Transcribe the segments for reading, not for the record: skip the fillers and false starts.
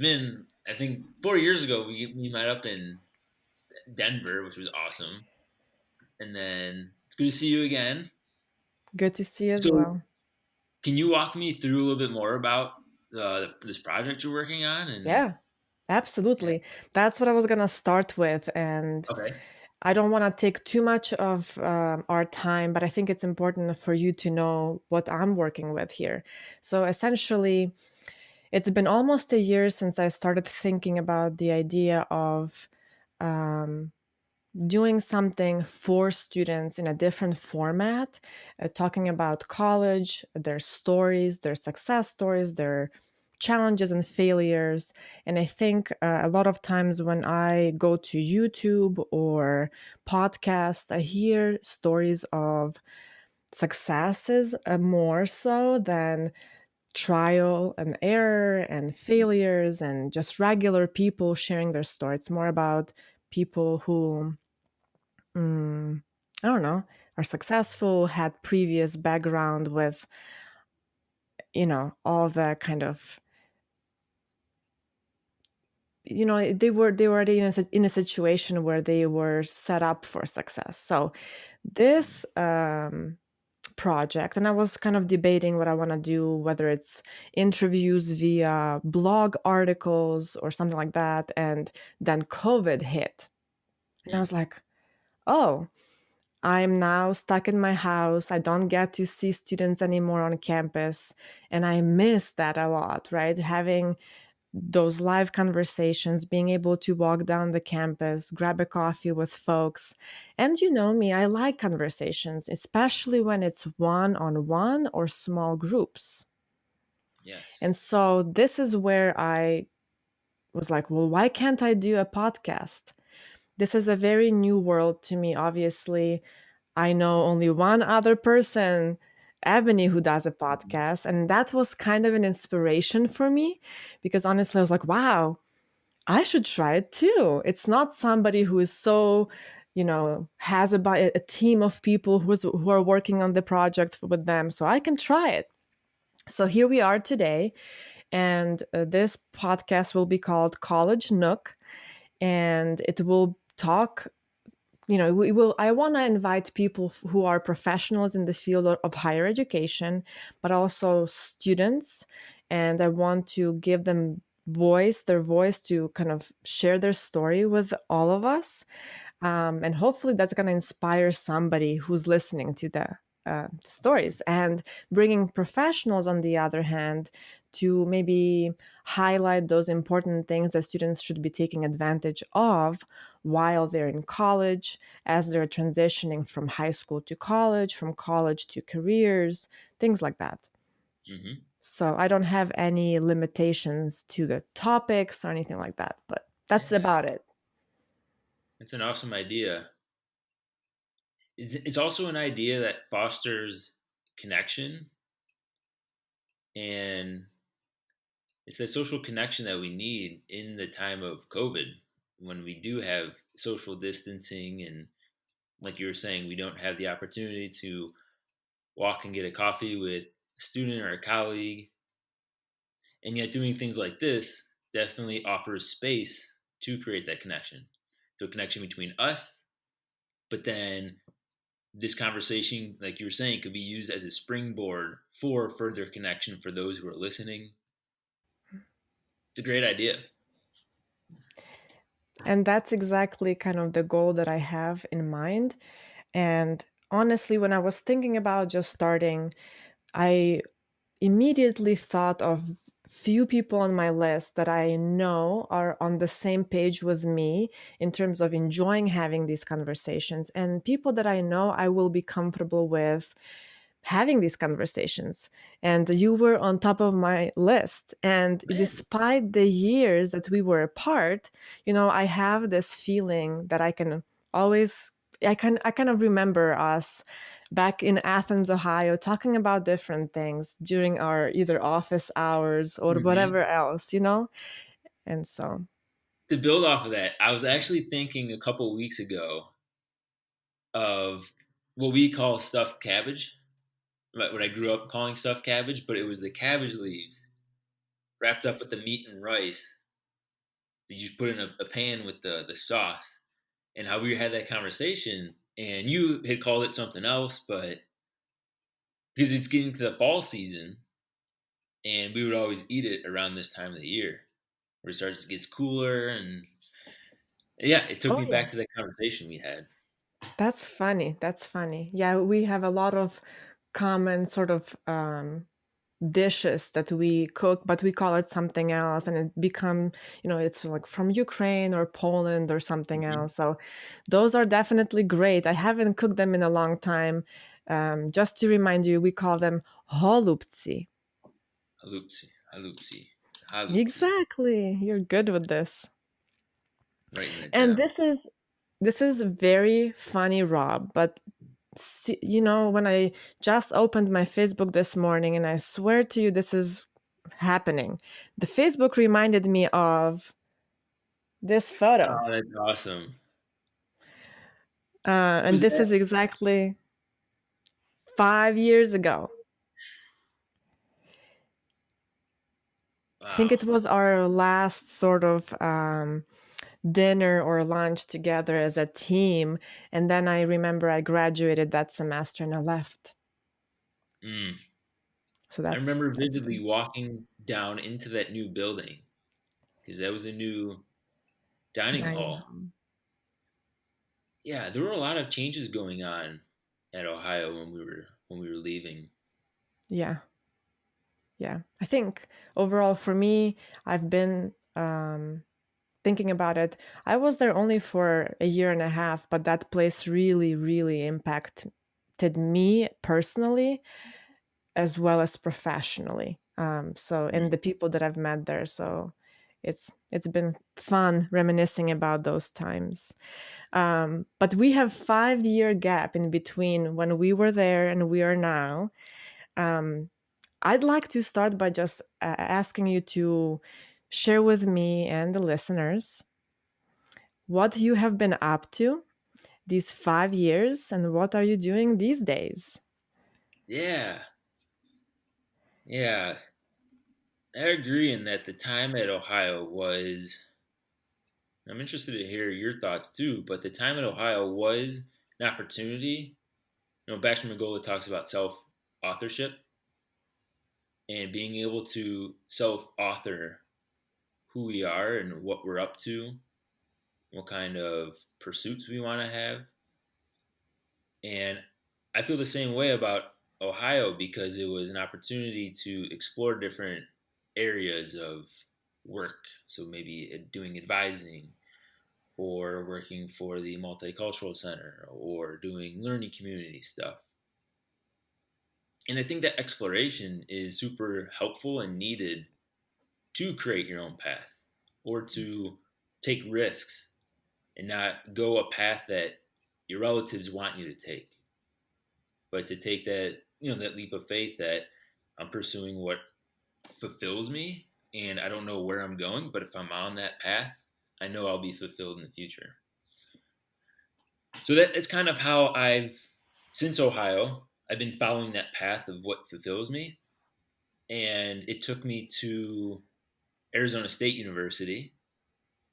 been, I think, 4 years ago we met up in Denver, which was awesome. And then it's good to see you again. Good to see you as So, well. can you walk me through a little bit more about this project you're working on? And Yeah, yeah, absolutely. That's what I was going to start with. And okay, I don't want to take too much of our time, but I think it's important for you to know what I'm working with here. So essentially, it's been almost a year since I started thinking about the idea of um, doing something for students in a different format, talking about college, their stories, their success stories, their challenges and failures. And I think a lot of times when I go to YouTube or podcasts, I hear stories of successes more so than trial and error and failures and just regular people sharing their story. It's more about people who mm, I don't know, are successful, had previous background with, all the kind of, they were already in a situation where they were set up for success. So this project, and I was kind of debating what I want to do, whether it's interviews via blog articles or something like that. And then COVID hit. And I mm, was like, oh, I'm now stuck in my house. I don't get to see students anymore on campus. And I miss that a lot, right? Having those live conversations, being able to walk down the campus, grab a coffee with folks. And you know me, I like conversations, especially when it's one on one or small groups. yes, And so this is where I was like, well, why can't I do a podcast? This is a very new world to me, obviously. I know only one other person, Ebony, who does a podcast. And that was kind of an inspiration for me because honestly, I was like, wow, I should try it too. It's not somebody who is so, has a team of people who are working on the project with them. So I can try it. So here we are today. And this podcast will be called College Nook. And it will talk, we will I want to invite people who are professionals in the field of higher education, but also students. And I want to give them their voice to kind of share their story with all of us. And hopefully that's going to inspire somebody who's listening to the stories, and bringing professionals on the other hand to maybe highlight those important things that students should be taking advantage of while they're in college, as they're transitioning from high school to college, from college to careers, things like that. hmm, So I don't have any limitations to the topics or anything like that, but that's yeah, about it. it's an awesome idea. It's also an idea that fosters connection, and it's that social connection that we need in the time of COVID when we do have social distancing and, like you were saying, we don't have the opportunity to walk and get a coffee with a student or a colleague. And yet, doing things like this definitely offers space to create that connection. So, a connection between us, but then this conversation, like you were saying, could be used as a springboard for further connection for those who are listening. It's a great idea. And that's exactly kind of the goal that I have in mind. And honestly, when I was thinking about just starting, I immediately thought of few people on my list that I know are on the same page with me in terms of enjoying having these conversations, and people that I know I will be comfortable with having these conversations. And you were on top of my list. And Man, despite the years that we were apart, I have this feeling that I kind of remember us back in Athens, Ohio, talking about different things during our either office hours or hmm, whatever else, And so, to build off of that, I was actually thinking a couple of weeks ago of what we call stuffed cabbage, what I grew up calling stuffed cabbage, but it was the cabbage leaves wrapped up with the meat and rice. that you put in a pan with the sauce, and how we had that conversation, and you had called it something else, but because it's getting to the fall season, and we would always eat it around this time of the year, where it starts to get cooler, and yeah, it took Oh me yeah. back to that conversation we had. That's funny. That's funny. Yeah, we have a lot of common sort of dishes that we cook, but we call it something else, and it become, it's like from Ukraine or Poland or something Mm-hmm. else. So those are definitely great. I haven't cooked them in a long time. Just to remind you, we call them holubci. Halupsi, halupsi, halupsi. Exactly. You're good with this. Writing that And down. this is very funny, Rob, but when I just opened my Facebook this morning, and I swear to you, this is happening. The Facebook reminded me of this photo. Oh, that's awesome. And Was this that? is exactly 5 years ago. I think Wow. it was our last sort of dinner or lunch together as a team. And then I remember I graduated that semester and I left. Mm. So I remember that's vividly good. walking down into that new building because that was a new dining Dining hall. hall. Yeah, there were a lot of changes going on at Ohio when we were leaving. Yeah. Yeah. I think overall for me, I've been thinking about it. I was there only for a year and a half, but that place really, really impacted me personally as well as professionally. And Mm. the people that I've met there. So it's been fun reminiscing about those times. But we have 5 year gap in between when we were there and we are now. Um, I'd like to start by just asking you to share with me and the listeners what you have been up to these 5 years and what are you doing these days. Yeah, yeah, I agree in that the time at Ohio was. I'm interested to hear your thoughts too, but the time at Ohio was an opportunity. Baxter McGola talks about self authorship and being able to self author who we are and what we're up to, what kind of pursuits we want to have. And I feel the same way about Ohio because it was an opportunity to explore different areas of work. So maybe doing advising or working for the Multicultural Center or doing learning community stuff. And I think that exploration is super helpful and needed to create your own path or to take risks and not go a path that your relatives want you to take, but to take that leap of faith that I'm pursuing what fulfills me, and I don't know where I'm going, but if I'm on that path, I know I'll be fulfilled in the future. So that's kind of how since Ohio, I've been following that path of what fulfills me, and it took me to Arizona State University,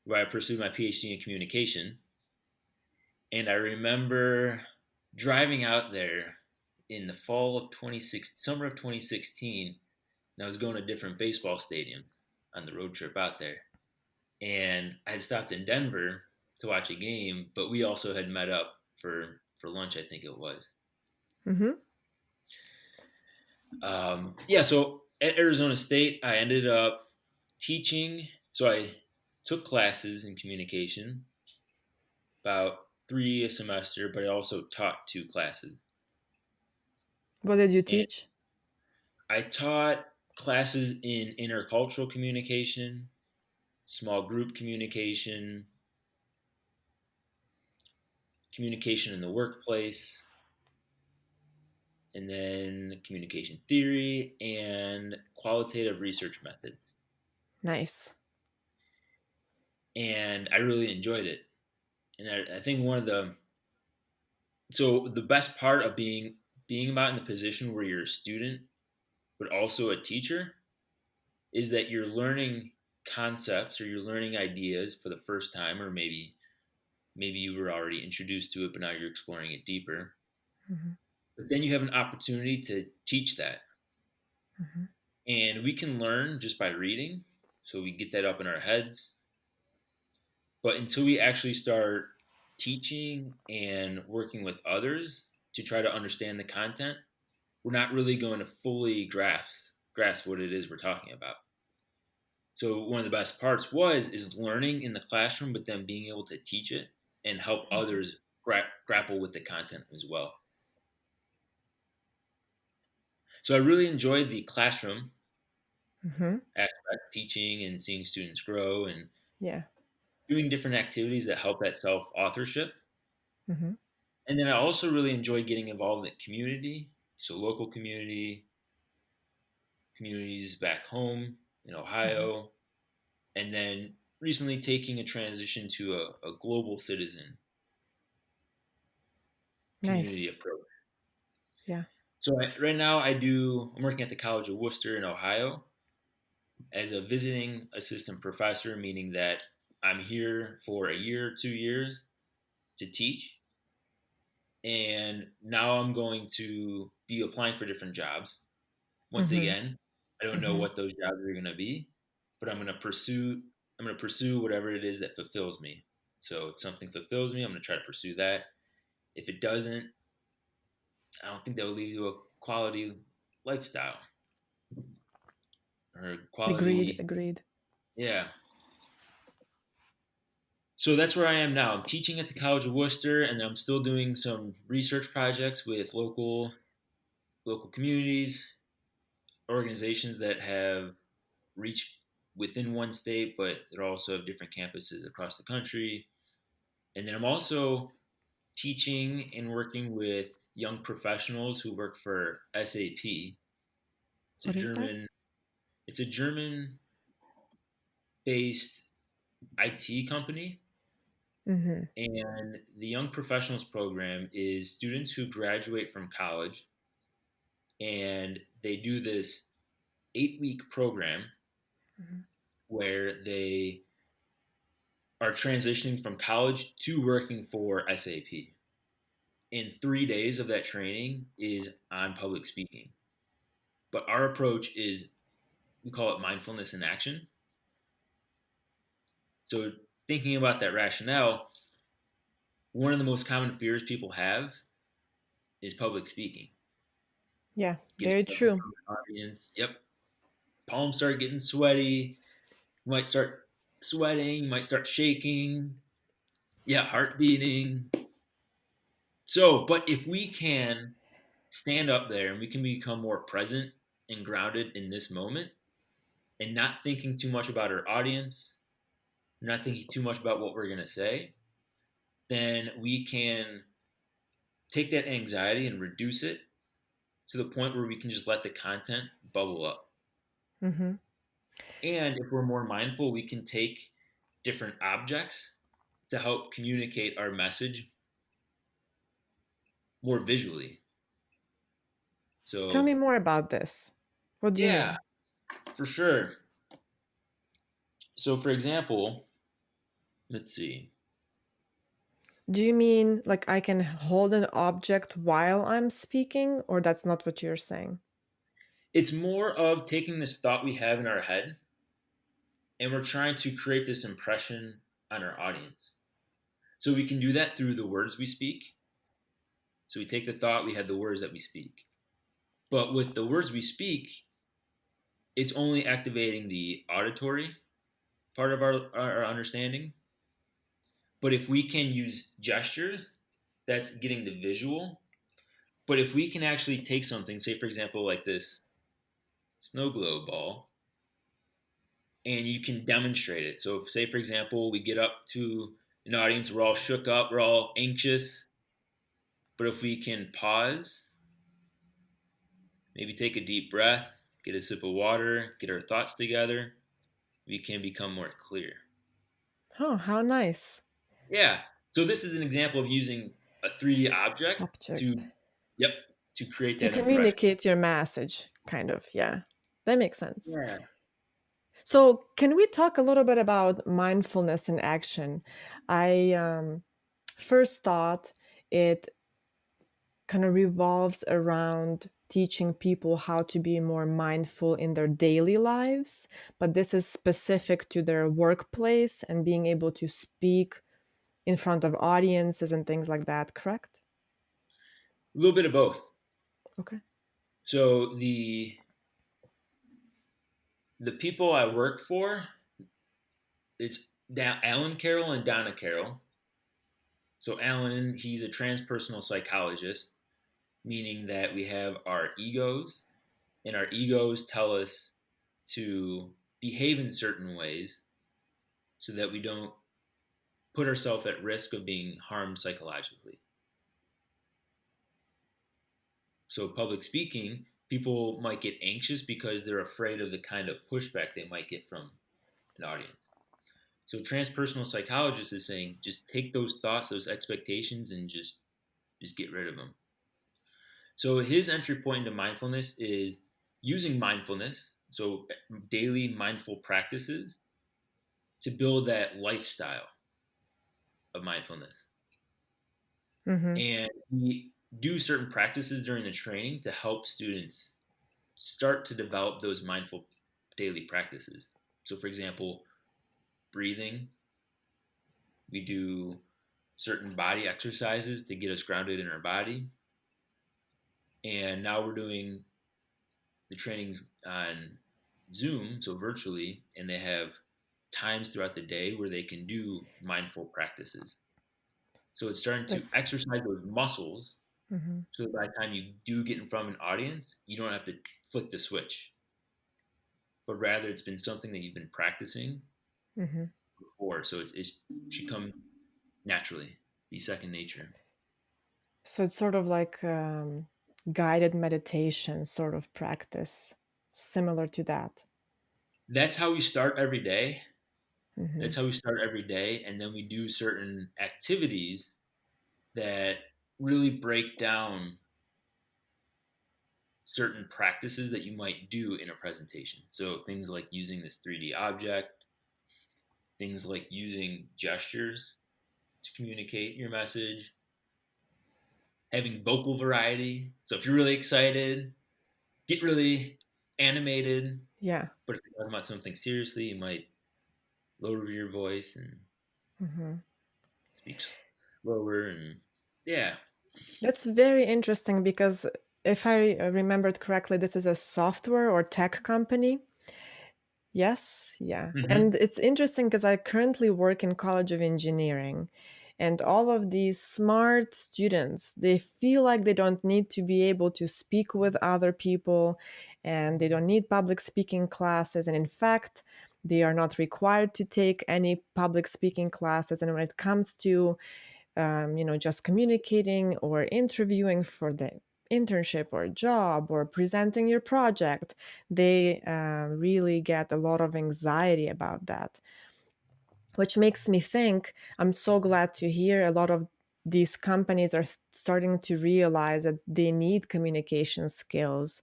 where I pursued my PhD in communication. And I remember driving out there in the fall of 26, summer of 2016, and I was going to different baseball stadiums on the road trip out there. And I had stopped in Denver to watch a game, but we also had met up for lunch, I think it was. Hmm. Yeah, so at Arizona State, I ended up teaching. So I took classes in communication, about three a semester, but I also taught two classes. What did you And teach? I taught classes in intercultural communication, small group communication, communication in the workplace, and then communication theory and qualitative research methods. Nice. And I really enjoyed it. And I think the best part of being about in the position where you're a student but also a teacher is that you're learning concepts or you're learning ideas for the first time, or maybe you were already introduced to it, but now you're exploring it deeper. Mhm. But then you have an opportunity to teach that. Mhm. And we can learn just by reading. So we get that up in our heads. But until we actually start teaching and working with others to try to understand the content, we're not really going to fully grasp what it is we're talking about. So one of the best parts is learning in the classroom, but then being able to teach it and help Mhm. others grapple with the content as well. So I really enjoyed the classroom Mhm. aspect, teaching and seeing students grow and Yeah. doing different activities that help that self authorship. Mhm. And then I also really enjoy getting involved in community, so local communities back home in Mhm. Ohio, and then recently taking a transition to a global citizen community Nice. approach. Yeah. So right now I'm working at the College of Wooster in Ohio as a visiting assistant professor, meaning that I'm here for a year, 2 years to teach. And now I'm going to be applying for different jobs. Once Mhm. again, I don't know Mhm. what those jobs are going to be, but I'm going to pursue whatever it is that fulfills me. So if something fulfills me, I'm going to try to pursue that. If it doesn't, I don't think that will lead to a quality lifestyle or Agreed. quality. Agreed. Yeah. So that's where I am now. I'm teaching at the College of Wooster, and I'm still doing some research projects with local communities, organizations that have reach within one state, but they also have different campuses across the country. And then I'm also teaching and working with young professionals who work for SAP. It's a What is that? German it's a German based IT company. Mhm. And the Young Professionals program is students who graduate from college and they do this 8-week program Mhm. where they are transitioning from college to working for SAP. And 3 days of that training is on public speaking. But our approach is we call it mindfulness in action. So thinking about that rationale, one of the most common fears people have is public speaking. Yeah. Getting Very up in true. front of an audience. Yep. Palms start getting sweaty. You might start sweating. You might start shaking. Yeah, heart beating. So, but if we can stand up there and we can become more present and grounded in this moment and not thinking too much about our audience, not thinking too much about what we're going to say, then we can take that anxiety and reduce it to the point where we can just let the content bubble up. Mhm. And if we're more mindful, we can take different objects to help communicate our message more visually. Tell me So, more about this. What do you yeah, mean? for sure. So, for example, let's see. Do you mean like I can hold an object while I'm speaking, or that's not what you're saying? It's more of taking this thought we have in our head and we're trying to create this impression on our audience. So, we can do that through the words we speak. So, we take the thought, we have the words that we speak. But with the words we speak, it's only activating the auditory part of our understanding. But if we can use gestures, that's getting the visual. But if we can actually take something, say for example, like this snow globe ball, and you can demonstrate it. So, say for example, we get up to an audience, we're all shook up, we're all anxious. But if we can pause, maybe take a deep breath, get a sip of water, get our thoughts together, we can become more clear. Oh, how nice. Yeah. So this is an example of using a 3D object Object. to, yep, to create To that impression. communicate your message, kind of. Yeah. That makes sense. Yeah. So, can we talk a little bit about mindfulness in action? I first thought it kind of revolves around teaching people how to be more mindful in their daily lives, but this is specific to their workplace and being able to speak in front of audiences and things like that, correct? A little bit of both. Okay. So the people I work for, it's Alan Carroll and Donna Carroll. So Alan, he's a transpersonal psychologist, meaning that we have our egos, and our egos tell us to behave in certain ways so that we don't put ourselves at risk of being harmed psychologically. So public speaking, people might get anxious because they're afraid of the kind of pushback they might get from an audience. So transpersonal psychologist is saying just take those thoughts, those expectations, and just get rid of them. So his entry point into mindfulness is using mindfulness, so daily mindful practices, to build that lifestyle of mindfulness. Mm-hmm. And we do certain practices during the training to help students start to develop those mindful daily practices. So, for example, breathing, we do certain body exercises to get us grounded in our body. And now we're doing the trainings on Zoom, so virtually, and they have times throughout the day where they can do mindful practices. So it's starting Like, to exercise those muscles mm-hmm. so that by the time you do get in front of an audience, you don't have to flick the switch, but rather it's been something that you've been practicing Mm-hmm. before. So it should come naturally, be second nature. So it's sort of like guided meditation sort of practice, similar to that. That's how we start every day. Mm-hmm. That's how we start every day. And then we do certain activities that really break down certain practices that you might do in a presentation. So things like using this 3D object, things like using gestures to communicate your message, having vocal variety. So if you're really excited, get really animated. Yeah. But if you're talking about something seriously, you might lower your voice and Mm-hmm. speak slower. And yeah. That's very interesting because if I remembered correctly, this is a software or tech company. Yes, yeah. Hmm. And it's interesting because I currently work in College of Engineering, and all of these smart students, they feel like they don't need to be able to speak with other people and they don't need public speaking classes. And in fact, they are not required to take any public speaking classes. And when it comes to just communicating or interviewing for the internship or job or presenting your project, they really get a lot of anxiety about that, which makes me think I'm so glad to hear a lot of these companies are starting to realize that they need communication skills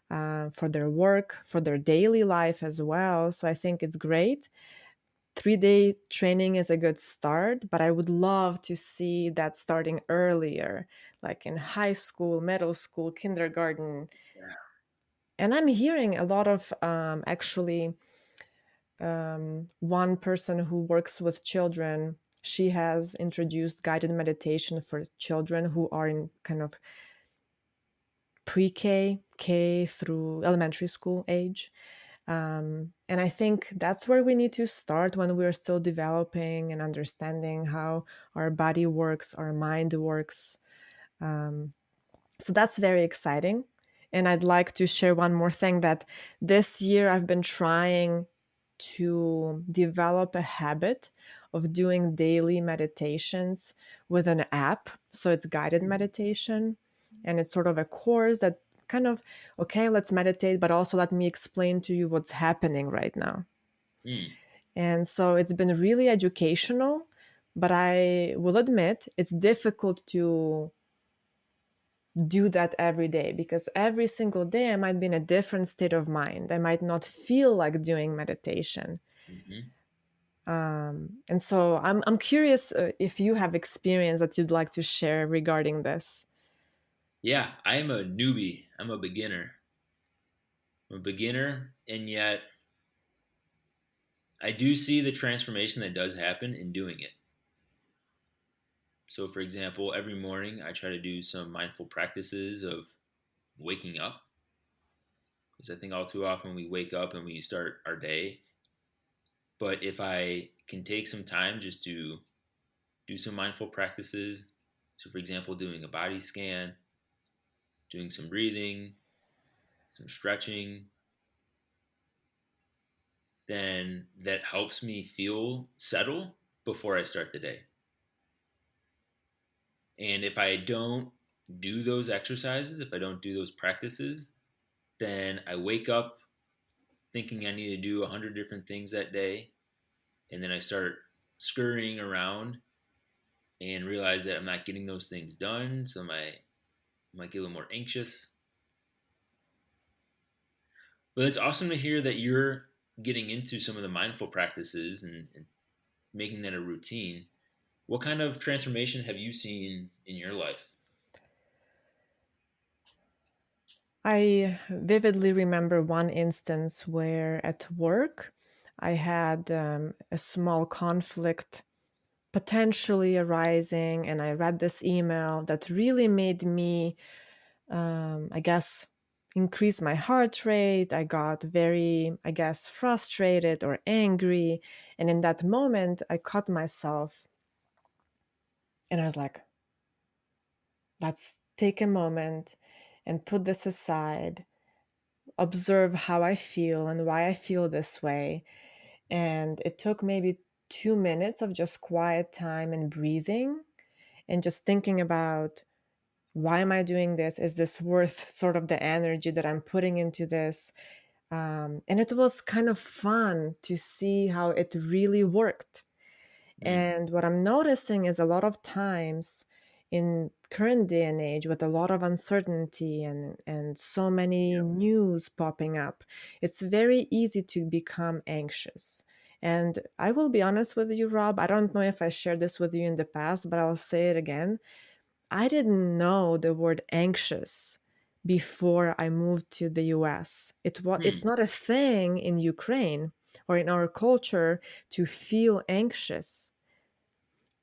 for their work, for their daily life as well. So I think it's great. 3-day training is a good start, but I would love to see that starting earlier, like in high school, middle school, kindergarten. Yeah. And I'm hearing a lot of one person who works with children. She has introduced guided meditation for children who are in kind of pre-K, K through elementary school age. And I think that's where we need to start when we're still developing and understanding how our body works, our mind works. Um, so that's very exciting. And I'd like to share one more thing that this year I've been trying to develop a habit of doing daily meditations with an app. So it's guided meditation and it's sort of a course that kind of, okay, let's meditate, but also let me explain to you what's happening right now. Mm. And so it's been really educational, but I will admit it's difficult to do that every day, because every single day I might be in a different state of mind. I might not feel like doing meditation. Hmm. And so I'm curious if you have experience that you'd like to share regarding this. Yeah, I am a newbie. I'm a beginner, and yet I do see the transformation that does happen in doing it. So, for example, every morning I try to do some mindful practices of waking up, because I think all too often we wake up and we start our day. But if I can take some time just to do some mindful practices, so for example, doing a body scan, doing some breathing, some stretching, then that helps me feel settle before I start the day. And if I don't do those exercises, if I don't do those practices, then I wake up thinking I need to do 100 different things that day. And then I start scurrying around and realize that I'm not getting those things done. So I might get a little more anxious. But it's awesome to hear that you're getting into some of the mindful practices and making that a routine. What kind of transformation have you seen in your life? I vividly remember one instance where at work I had a small conflict potentially arising, and I read this email that really made me, I guess, increase my heart rate. I got very, I guess, frustrated or angry. And in that moment, I caught myself and I was like, let's take a moment and put this aside, observe how I feel and why I feel this way. And it took maybe 2 minutes of just quiet time and breathing and just thinking about, why am I doing this? Is this worth sort of the energy that I'm putting into this? And it was kind of fun to see how it really worked. Mm, And what I'm noticing is a lot of times in current day and age, with a lot of uncertainty and so many yeah. news popping up, it's very easy to become anxious. And I will be honest with you, Rob, I don't know if I shared this with you in the past, but I'll say it again. I didn't know the word anxious before I moved to the US. It's Hmm. not a thing in Ukraine or in our culture to feel anxious.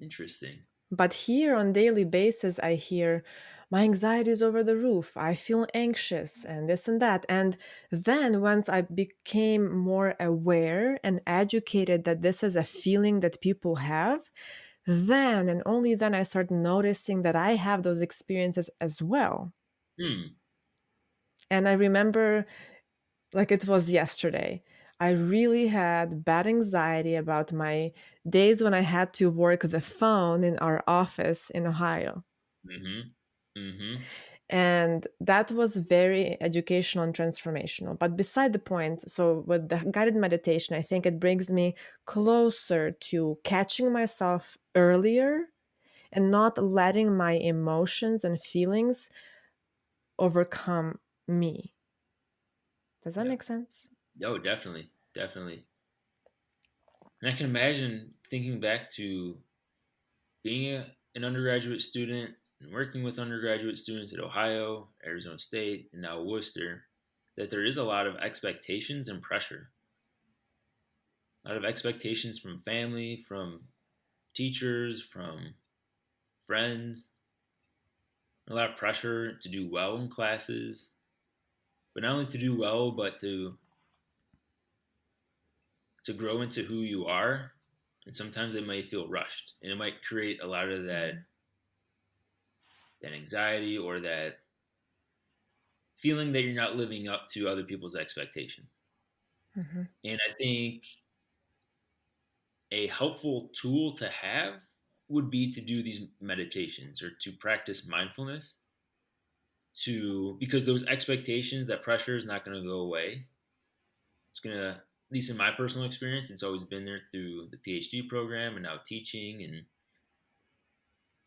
Interesting. But here on daily basis I hear my anxiety is over the roof. I feel anxious and this and that. And then once I became more aware and educated that this is a feeling that people have, then and only then I start noticing that I have those experiences as well. Hmm. And I remember like it was yesterday. I really had bad anxiety about my days when I had to work the phone in our office in Ohio. Mm-hmm. Mm-hmm. And that was very educational and transformational. But beside the point, so with the guided meditation, I think it brings me closer to catching myself earlier and not letting my emotions and feelings overcome me. Does that Yeah. make sense? Oh, definitely. Definitely. And I can imagine thinking back to being an undergraduate student and working with undergraduate students at Ohio, Arizona State, and now Worcester, that there is a lot of expectations and pressure. A lot of expectations from family, from teachers, from friends, a lot of pressure to do well in classes, but not only to do well, but to grow into who you are. And sometimes it might feel rushed, and it might create a lot of that anxiety or that feeling that you're not living up to other people's expectations. Mhm. And I think a helpful tool to have would be to do these meditations or to practice mindfulness, to because those expectations, that pressure is not going to go away. It's going to, at least in my personal experience, it's always been there through the PhD program and now teaching and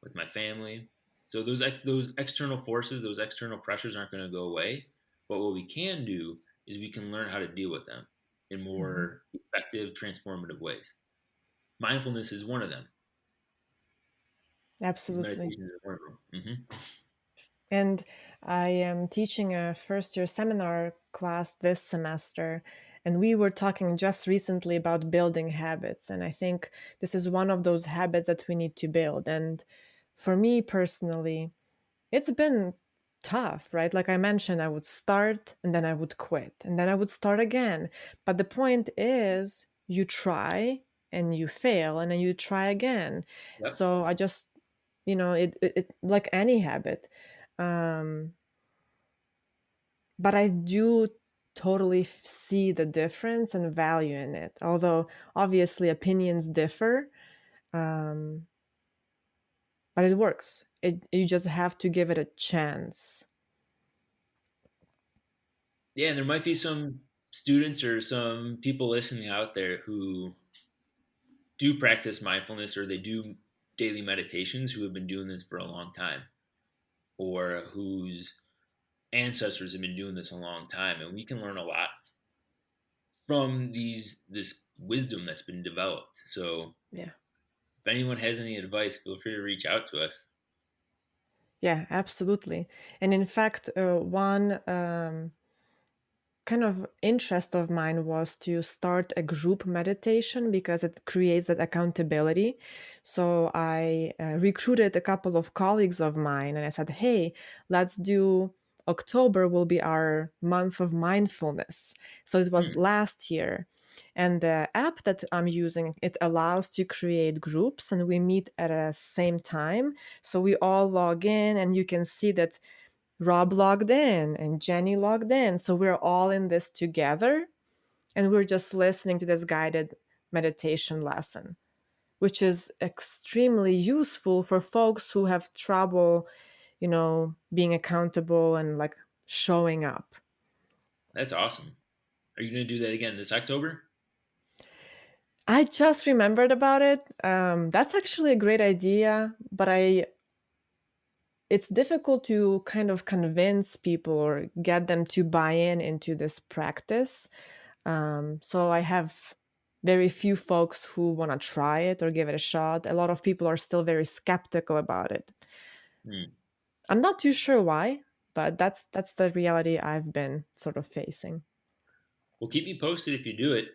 with my family. So those external forces, those external pressures aren't going to go away. But what we can do is we can learn how to deal with them in Mhm. more effective, transformative ways. Mindfulness is one of them. Because Absolutely. meditation is one of them. And I am teaching a first year seminar class this semester. And we were talking just recently about building habits. And I think this is one of those habits that we need to build. And for me personally, it's been tough, right? Like I mentioned, I would start and then I would quit and then I would start again. But the point is, you try and you fail and then you try again. Yep. So I just, it like any habit. Um, but I do totally see the difference and value in it. Although obviously opinions differ, um, but it works. You just have to give it a chance. Yeah, and there might be some students or some people listening out there who do practice mindfulness or they do daily meditations who have been doing this for a long time or whose ancestors have been doing this a long time, and we can learn a lot from these this wisdom that's been developed. So Yeah. if anyone has any advice, feel free to reach out to us. Yeah, absolutely. And in fact, one kind of interest of mine was to start a group meditation because it creates that accountability. So I recruited a couple of colleagues of mine and I said, hey, let's do October will be our month of mindfulness. So it was Hmm, last year. And the app that I'm using, it allows to create groups and we meet at a same time. So we all log in and you can see that Rob logged in and Jenny logged in. So we're all in this together and we're just listening to this guided meditation lesson, which is extremely useful for folks who have trouble, being accountable and like showing up. that's awesome. Are you going to do that again this October? I just remembered about it. That's actually a great idea, but it's difficult to kind of convince people or get them to buy in into this practice. So I have very few folks who want to try it or give it a shot. A lot of people are still very skeptical about it. Hmm. I'm not too sure why, but that's the reality I've been sort of facing. Well, keep me posted if you do it.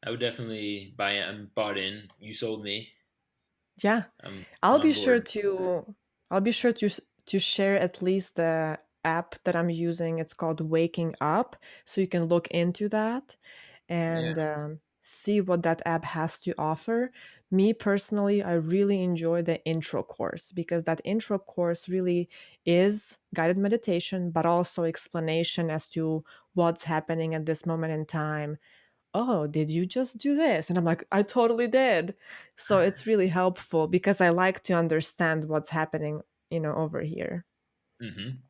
I would definitely buy it. I'm bought in. You sold me. Yeah, I'm I'll be on sure board. to I'll be sure to share at least the app that I'm using. It's called Waking Up, so you can look into that Yeah. and see what that app has to offer. Me personally, I really enjoy the intro course because that intro course really is guided meditation, but also explanation as to what's happening at this moment in time. Oh, did you just do this? And I'm like, I totally did. So it's really helpful because I like to understand what's happening, over here. Mm-hmm.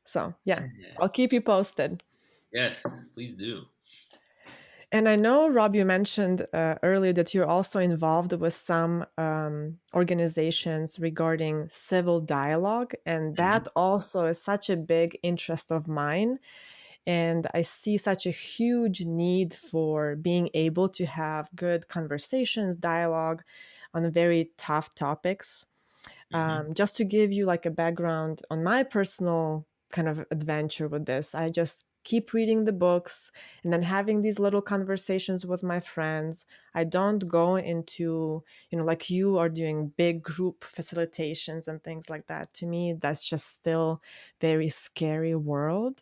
So yeah, Yeah. I'll keep you posted. Yes, please do. And I know, Rob, you mentioned earlier that you're also involved with some organizations regarding civil dialogue. And Mm-hmm. that also is such a big interest of mine. And I see such a huge need for being able to have good conversations, dialogue on very tough topics. Mm-hmm. Just to give you like a background on my personal kind of adventure with this, I just keep reading the books and then having these little conversations with my friends. I don't go into, like you are doing big group facilitations and things like that. To me, that's just still very scary world.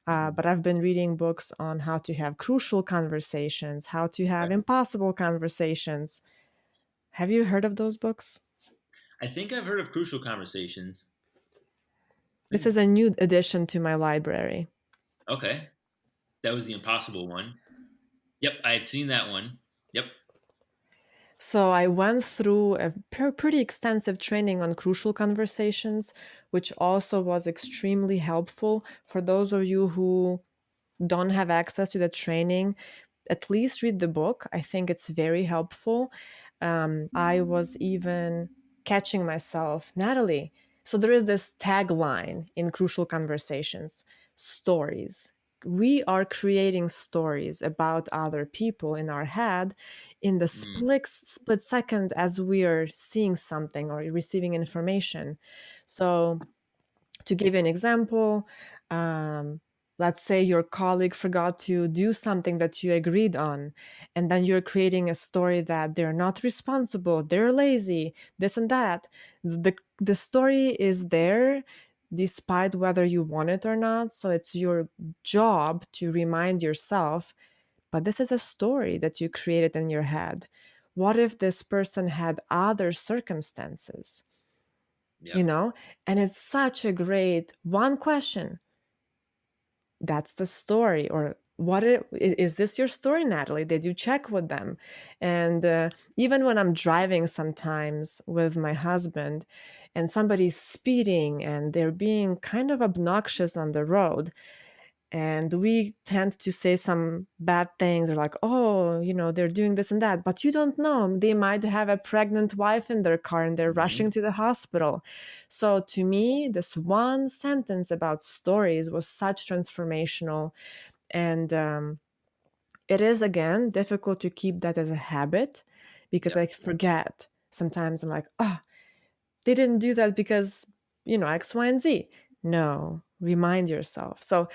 Mm-hmm. But I've been reading books on how to have crucial conversations, how to have Okay. impossible conversations. Have you heard of those books? I think I've heard of Crucial Conversations. This is a new addition to my library. Okay. That was the impossible one. Yep, I've seen that one. Yep. So I went through a pretty extensive training on crucial conversations, which also was extremely helpful for those of you who don't have access to the training. At least read the book. I think it's very helpful. I was even catching myself, Natalie. So there is this tagline in Crucial Conversations: stories. We are creating stories about other people in our head in the Mm, split second as we are seeing something or receiving information. So to give you an example, um, let's say your colleague forgot to do something that you agreed on, and then you're creating a story that they're not responsible, they're lazy, this and that. The story is there despite whether you want it or not. So it's your job to remind yourself, but this is a story that you created in your head. What if this person had other circumstances? yeah. You know, and it's such a great one question. That's the story. Or is this your story, Natalie? Did you check with them? And even when I'm driving sometimes with my husband and somebody's speeding and they're being kind of obnoxious on the road, and we tend to say some bad things, or like, oh, they're doing this and that, but you don't know, they might have a pregnant wife in their car and they're Hmm. rushing to the hospital. So to me, this one sentence about stories was such transformational. And it is, again, difficult to keep that as a habit, because Yep. I forget sometimes. I'm like, oh, they didn't do that because X, Y, and Z. No, remind yourself. So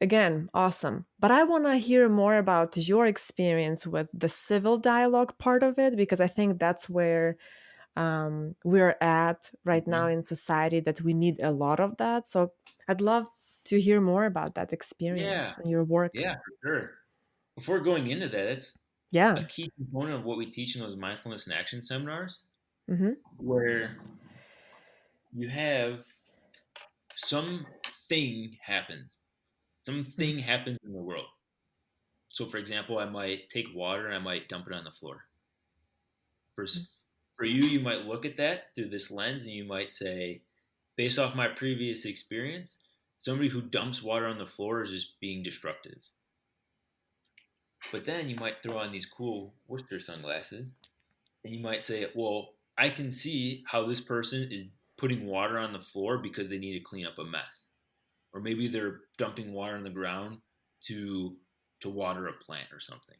again, awesome. But I want to hear more about your experience with the civil dialogue part of it, because I think that's where we're at right now Hmm. in society, that we need a lot of that. So I'd love to hear more about that Yeah. experience and your work. Yeah, for sure. Before going into that, it's Yeah. a key component of what we teach in those mindfulness and action seminars, Hmm. where you have something happens. Something happens in the world. So, for example, I might take water and I might dump it on the floor. For, for you, you might look at that through this lens and you might say, based off my previous experience, somebody who dumps water on the floor is just being destructive. But then you might throw on these cool Wooster sunglasses and you might say, well, I can see how this person is putting water on the floor because they need to clean up a mess. Or maybe they're dumping water on the ground to to water a plant or something.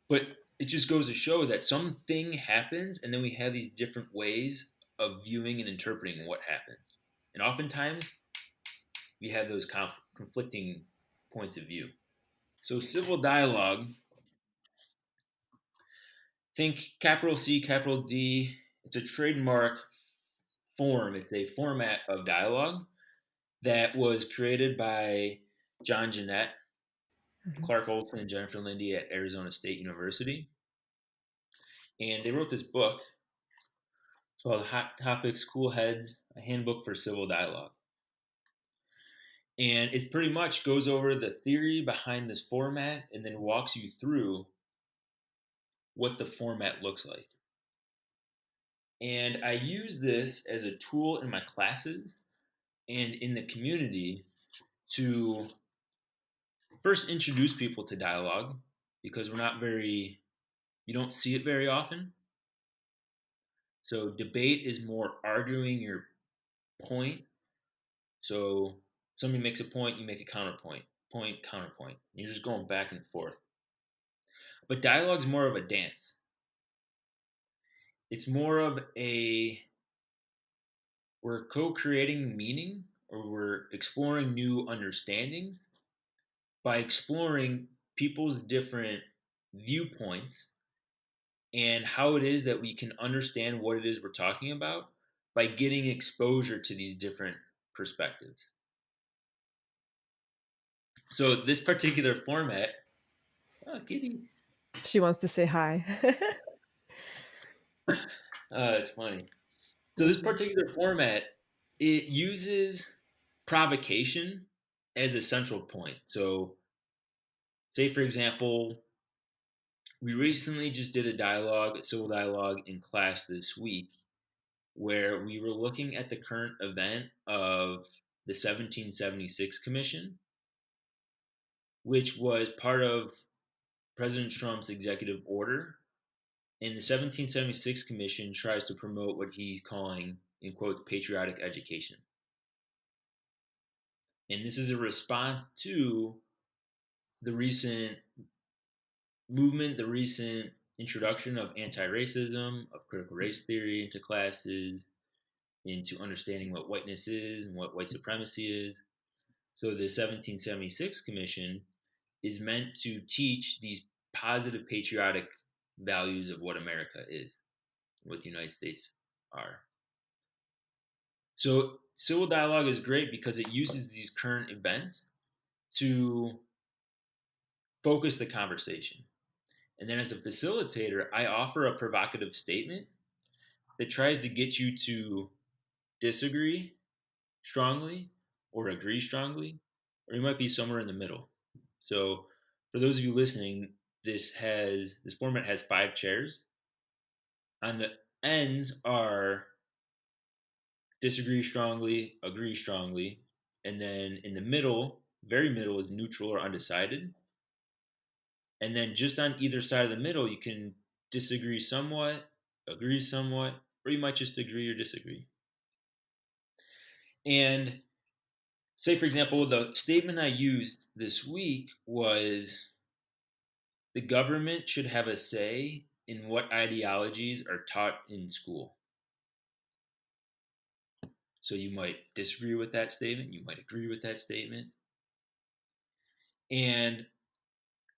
But it just goes to show that something happens and then we have these different ways of viewing and interpreting what happens. And oftentimes we have those conflicting points of view. So civil dialogue, think capital C, capital D. It's a trademark form. It's a format of dialogue that was created by John Jeanette, Hmm. Clark Olson, and Jennifer Lindy at Arizona State University. And they wrote this book called Hot Topics, Cool Heads, a handbook for civil dialogue. And it pretty much goes over the theory behind this format and then walks you through what the format looks like. And I use this as a tool in my classes and in the community to first introduce people to dialogue, because you don't see it very often. So debate is more arguing your point. So somebody makes a point, you make a counterpoint, point, counterpoint. You're just going back and forth. But dialogue's more of a dance. It's more of a we're co-creating meaning, or we're exploring new understandings by exploring people's different viewpoints and how it is that we can understand what it is we're talking about by getting exposure to these different perspectives. So this particular format, oh, kitty, She wants to say hi. it's funny. So this Mhm. particular format, it uses provocation as a central point. So say for example, we recently just did a civil dialogue in class this week, where we were looking at the current event of the 1776 Commission, which was part of President Trump's executive order And the 1776 Commission tries to promote what he's calling, in quotes, patriotic education. And this is a response to the recent movement, the recent introduction of anti racism, of critical race theory into classes, into understanding what whiteness is and what white supremacy is. So the 1776 Commission is meant to teach these positive patriotic values of what America is, what the United States are. So civil dialogue is great because it uses these current events to focus the conversation. And then as a facilitator, I offer a provocative statement that tries to get you to disagree strongly or agree strongly, or you might be somewhere in the middle. So for those of you listening, this format has 5 chairs. On the ends are disagree strongly, agree strongly, and then in the middle, very middle, is neutral or undecided. And then just on either side of the middle, you can disagree somewhat, agree somewhat, or you might just agree or disagree. And say, for example, the statement I used this week was the government should have a say in what ideologies are taught in school. So you might disagree with that statement, you might agree with that statement. And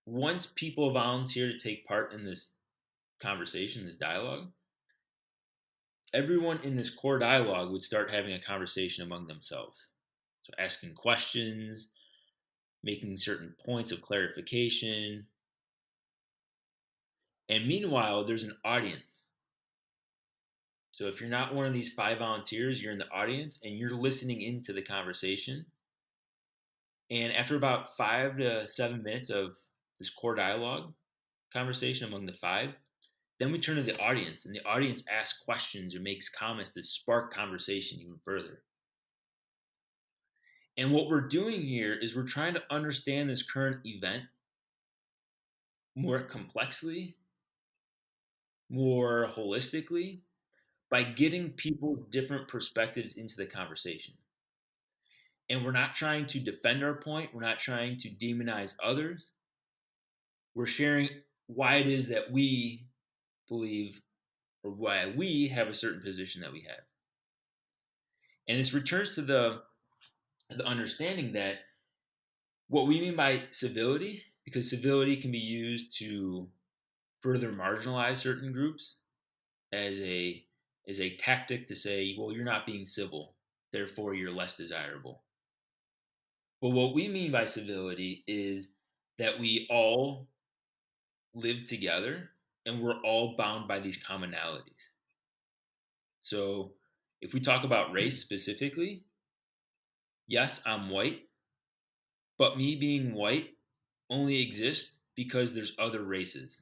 once people volunteer to take part in this conversation, this dialogue, everyone in this core dialogue would start having a conversation among themselves. So asking questions, making certain points of clarification. And meanwhile, there's an audience. So if you're not one of these 5 volunteers, you're in the audience and you're listening into the conversation. And after about 5 to 7 minutes of this core dialogue conversation among the 5, then we turn to the audience, and the audience asks questions or makes comments that spark conversation even further. And what we're doing here is we're trying to understand this current event more complexly, more holistically, by getting people's different perspectives into the conversation. And we're not trying to defend our point, we're not trying to demonize others. We're sharing why it is that we believe or why we have a certain position that we have. And this returns to the understanding that what we mean by civility, because civility can be used to further marginalize certain groups as a tactic to say, well, you're not being civil, therefore you're less desirable. But what we mean by civility is that we all live together and we're all bound by these commonalities. So if we talk about race specifically, yes, I'm white, but me being white only exists because there's other races.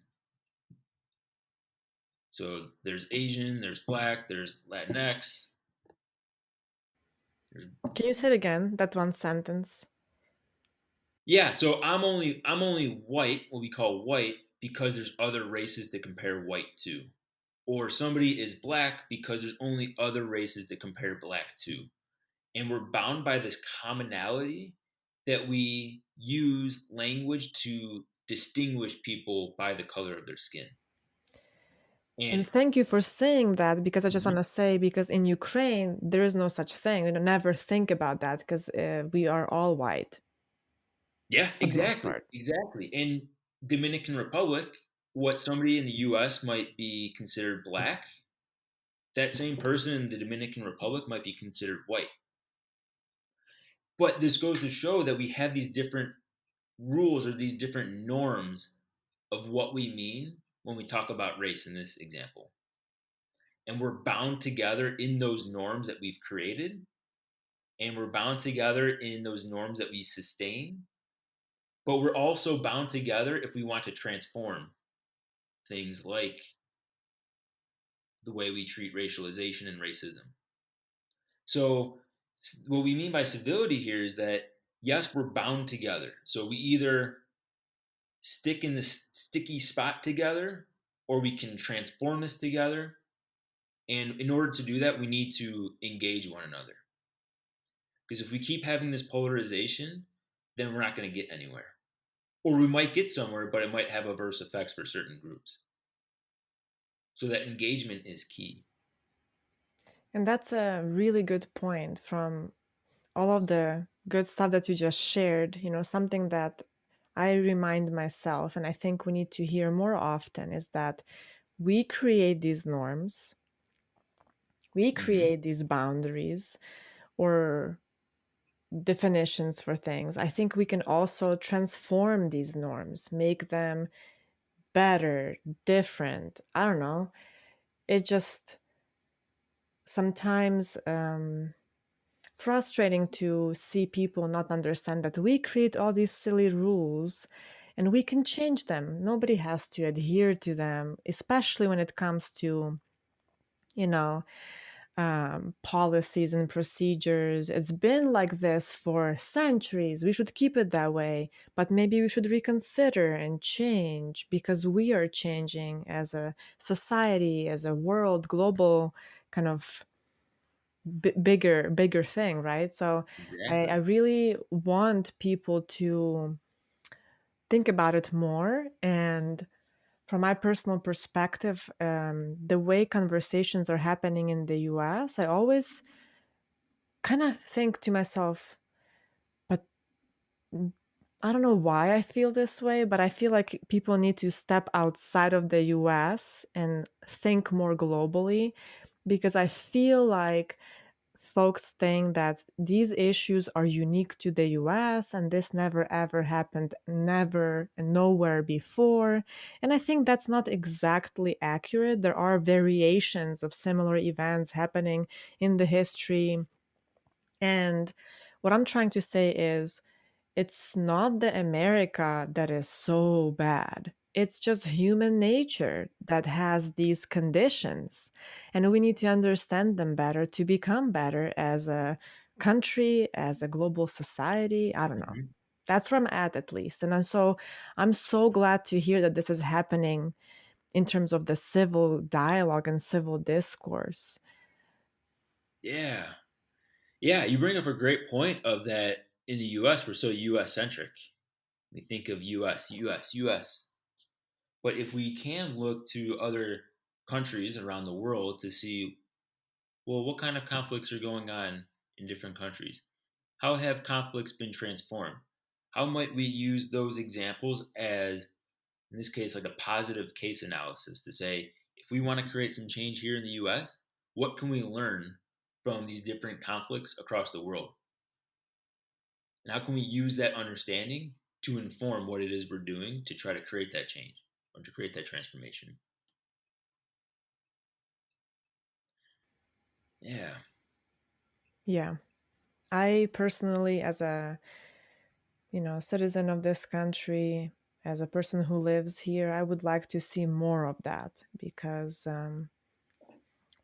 So there's Asian, there's black, there's Latinx. There's... Can you say it again, that one sentence? Yeah, so I'm only white, what we call white, because there's other races to compare white to. Or somebody is black because there's only other races to compare black to. And we're bound by this commonality that we use language to distinguish people by the color of their skin. And And thank you for saying that, because I just Mhm. want to say, because in Ukraine, there is no such thing. We don't never think about that because we are all white Yeah, for the most exactly, part. exactly. In Dominican Republic, what somebody in the U.S. might be considered black, that same person in the Dominican Republic might be considered white. But this goes to show that we have these different rules or these different norms of what we mean when we talk about race in this example. And we're bound together in those norms that we've created, and we're bound together in those norms that we sustain, but we're also bound together if we want to transform things like the way we treat racialization and racism. So, what we mean by civility here is that, yes, we're bound together. So, we either stick in this sticky spot together or we can transform this together. And in order to do that, we need to engage one another. Because if we keep having this polarization, then we're not going to get anywhere. Or we might get somewhere, but it might have adverse effects for certain groups. So that engagement is key. And that's a really good point from all of the good stuff that you just shared. Something that I remind myself, and I think we need to hear more often, is that we create these norms, we Mm-hmm. create these boundaries or definitions for things. I think we can also transform these norms, make them better, different. I don't know. It just sometimes frustrating to see people not understand that we create all these silly rules and we can change them. Nobody has to adhere to them, especially when it comes to, you know, policies and procedures. It's been like this for centuries. We should keep it that way, but maybe we should reconsider and change because we are changing as a society, as a world, global kind of bigger thing, right? So I Exactly. really want people to think about it more. And from my personal perspective, the way conversations are happening in the US, I always kind of think to myself, but I don't know why I feel this way, but I feel like people need to step outside of the US and think more globally because I feel like folks think that these issues are unique to the US and this never ever happened, never and nowhere before. And I think that's not exactly accurate. There are variations of similar events happening in the history. And what I'm trying to say is, it's not the America that is so bad. It's just human nature that has these conditions. And we need to understand them better to become better as a country, as a global society. I don't know. Mm-hmm. That's where I'm at least. And I'm so glad to hear that this is happening in terms of the civil dialogue and civil discourse. Yeah. Yeah, you bring up a great point of that in the US, we're so US centric. We think of US, US, US. But if we can look to other countries around the world to see, well, what kind of conflicts are going on in different countries? How have conflicts been transformed? How might we use those examples as, in this case, like a positive case analysis to say, if we want to create some change here in the US, what can we learn from these different conflicts across the world? And how can we use that understanding to inform what it is we're doing to try to create that change or to create that transformation? Yeah. Yeah. I personally, as a citizen of this country, as a person who lives here, I would like to see more of that because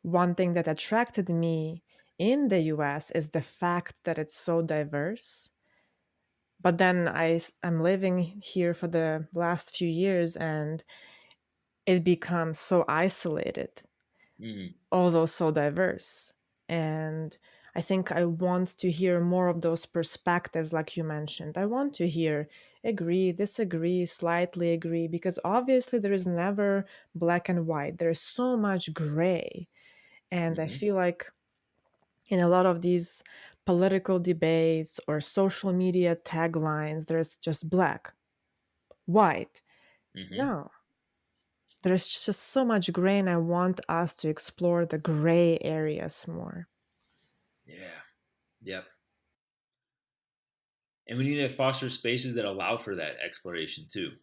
one thing that attracted me in the US is the fact that it's so diverse. But then I'm living here for the last few years and it becomes so isolated, Mm, although so diverse. And I think I want to hear more of those perspectives, like you mentioned. I want to hear agree, disagree, slightly agree, because obviously there is never black and white. There's so much gray. And I mm-hmm, feel like in a lot of these political debates or social media taglines, there's just black, white. mm-hmm. No, there's just so much gray, and I want us to explore the gray areas more. Yeah. Yep. And we need to foster spaces that allow for that exploration too.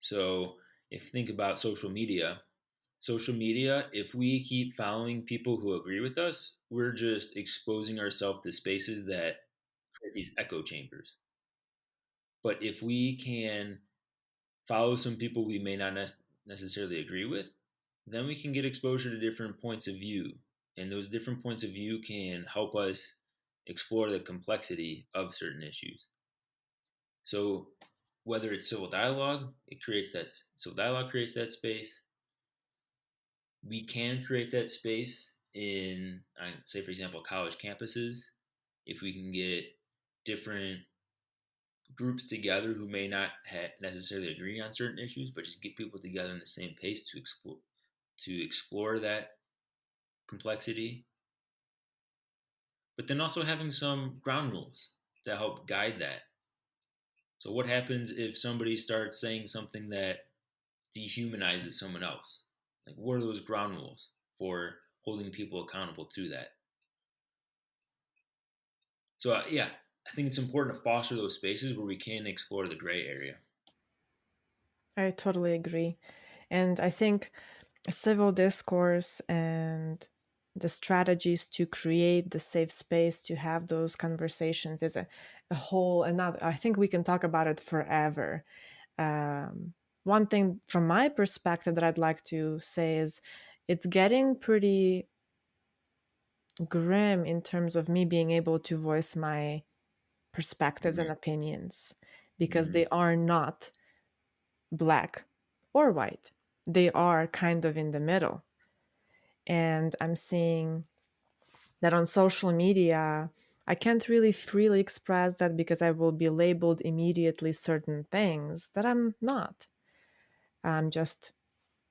So if you think about social media, if we keep following people who agree with us, we're just exposing ourselves to spaces that create these echo chambers. But if we can follow some people we may not necessarily agree with, then we can get exposure to different points of view. And those different points of view can help us explore the complexity of certain issues. So whether it's civil dialogue, it creates that civil dialogue creates that space. We can create that space in, say, for example, college campuses. If we can get different groups together who may not necessarily agree on certain issues, but just get people together in the same pace to explore that complexity. But then also having some ground rules that help guide that. So what happens if somebody starts saying something that dehumanizes someone else? Like, what are those ground rules for holding people accountable to that? So, yeah, I think it's important to foster those spaces where we can explore the gray area. I totally agree. And I think civil discourse and the strategies to create the safe space to have those conversations is a whole another. I think we can talk about it forever. Um, One thing from my perspective that I'd like to say is it's getting pretty grim in terms of me being able to voice my perspectives and Mm-hmm. opinions because Mm-hmm. they are not black or white. They are kind of in the middle. And I'm seeing that on social media, I can't really freely express that because I will be labeled immediately certain things that I'm not. I'm just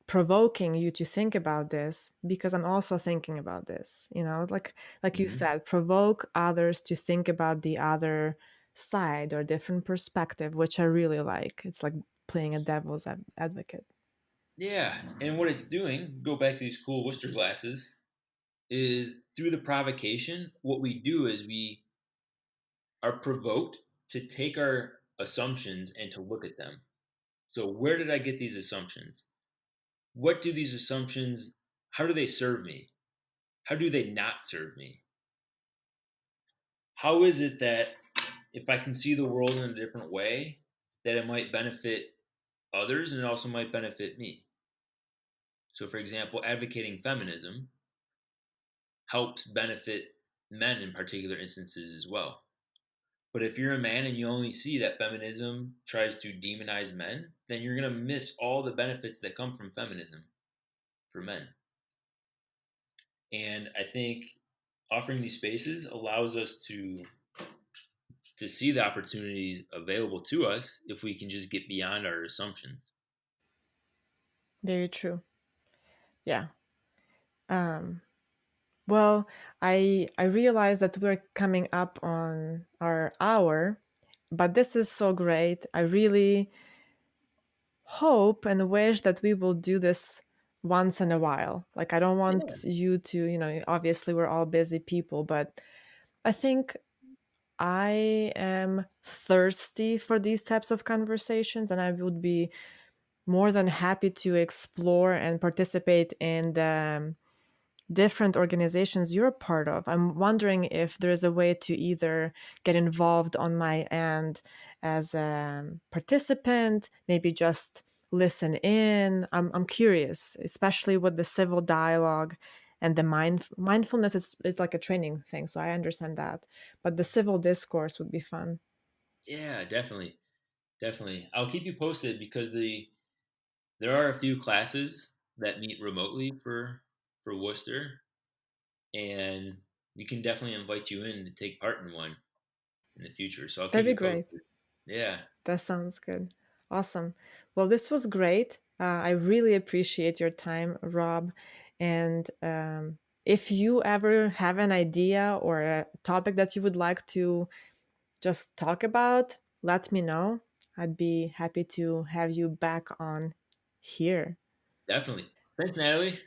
provoking you to think about this because I'm also thinking about this, like you Mm-hmm. said, provoke others to think about the other side or different perspective, which I really like. It's like playing a devil's advocate. Yeah, and what it's doing, go back to these cool Worcester glasses, is through the provocation, what we do is we are provoked to take our assumptions and to look at them. So, where did I get these assumptions? What do these assumptions, how do they serve me? How do they not serve me? How is it that if I can see the world in a different way, that it might benefit others and it also might benefit me? So, for example, advocating feminism helps benefit men in particular instances as well. But if you're a man and you only see that feminism tries to demonize men, then you're going to miss all the benefits that come from feminism for men. And I think offering these spaces allows us to see the opportunities available to us if we can just get beyond our assumptions. Very true. Yeah. um well, I realize that we're coming up on our hour, but this is so great. I really hope and wish that we will do this once in a while. Like, I don't Yeah, want you to, obviously we're all busy people, but I think I am thirsty for these types of conversations, and I would be more than happy to explore and participate in the different organizations you're a part of. I'm wondering if there is a way to either get involved on my end as a participant, maybe just listen in. I'm curious, especially with the civil dialogue and the mindfulness is like a training thing, so I understand that. But the civil discourse would be fun. yeah, definitely, definitely. I'll keep you posted because there are a few classes that meet remotely for Worcester, and we can definitely invite you in to take part in one in the future. So I'll That'd keep be you great. posted. Yeah, That sounds good. Awesome. Well, this was great. I really appreciate your time, Rob. And if you ever have an idea or a topic that you would like to just talk about, let me know. I'd be happy to have you back on here. definitely. Thanks, Natalie.